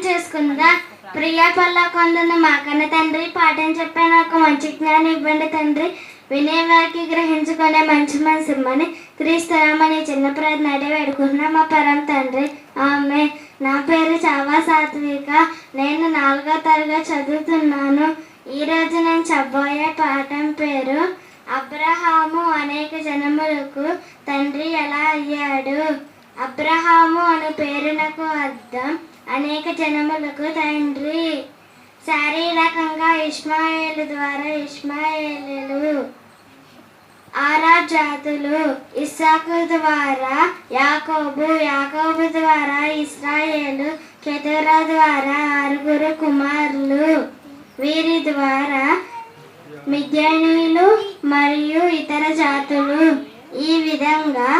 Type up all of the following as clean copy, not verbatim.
చేసుకుందా. ప్రియ పల్లకొందును మా కన్న తండ్రి, పాఠం చెప్పే నాకు మంచి జ్ఞానం ఇవ్వండి తండ్రి. వినేవారికి గ్రహించుకునే మంచి మనసు ఇమ్మని క్రీస్తునామని చిన్న ప్రార్థన అడిగి వేడుకుంటున్నా మా పరం తండ్రి. ఆమె. నా పేరు చావా సాత్విక. నేను 4వ తరగతి చదువుతున్నాను. ఈరోజు నేను చెప్పబోయే పాఠం పేరు అబ్రహాము అనేక జనములకు తండ్రి ఎలా అయ్యాడు. అబ్రహాము అనే పేరునకు అర్థం అనేక జనములకు తండ్రి. శారీరకంగా ఇష్మాయేలు ద్వారా ఇష్మాయేలు, ఆరా జాతులు, ఇస్సాకు ద్వారా యాకోబు, యాకోబు ద్వారా ఇస్రాయేలు, కెతురా ద్వారా 6 కుమారులు, వీరి ద్వారా మిద్యానీయులు మరియు ఇతర జాతులు. ఈ విధంగా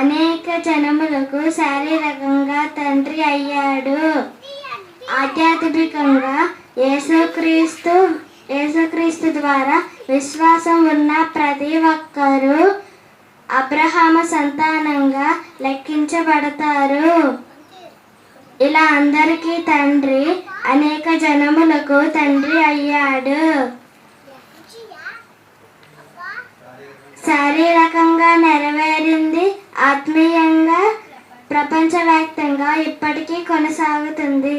అనేక జనములకు శారీరకంగా తండ్రి అయ్యాడు. ఆధ్యాత్మికంగా యేసుక్రీస్తు ద్వారా విశ్వాసం ఉన్న ప్రతి ఒక్కరూ అబ్రహాము సంతానంగా లెక్కించబడతారు. ఇలా అందరికీ తండ్రి అనేక జనములకు తండ్రి అయ్యాడు. శారీరకంగా నెరవేరింది, ఆత్మీయంగా ప్రపంచవ్యాప్తంగా ఇప్పటికీ కొనసాగుతుంది.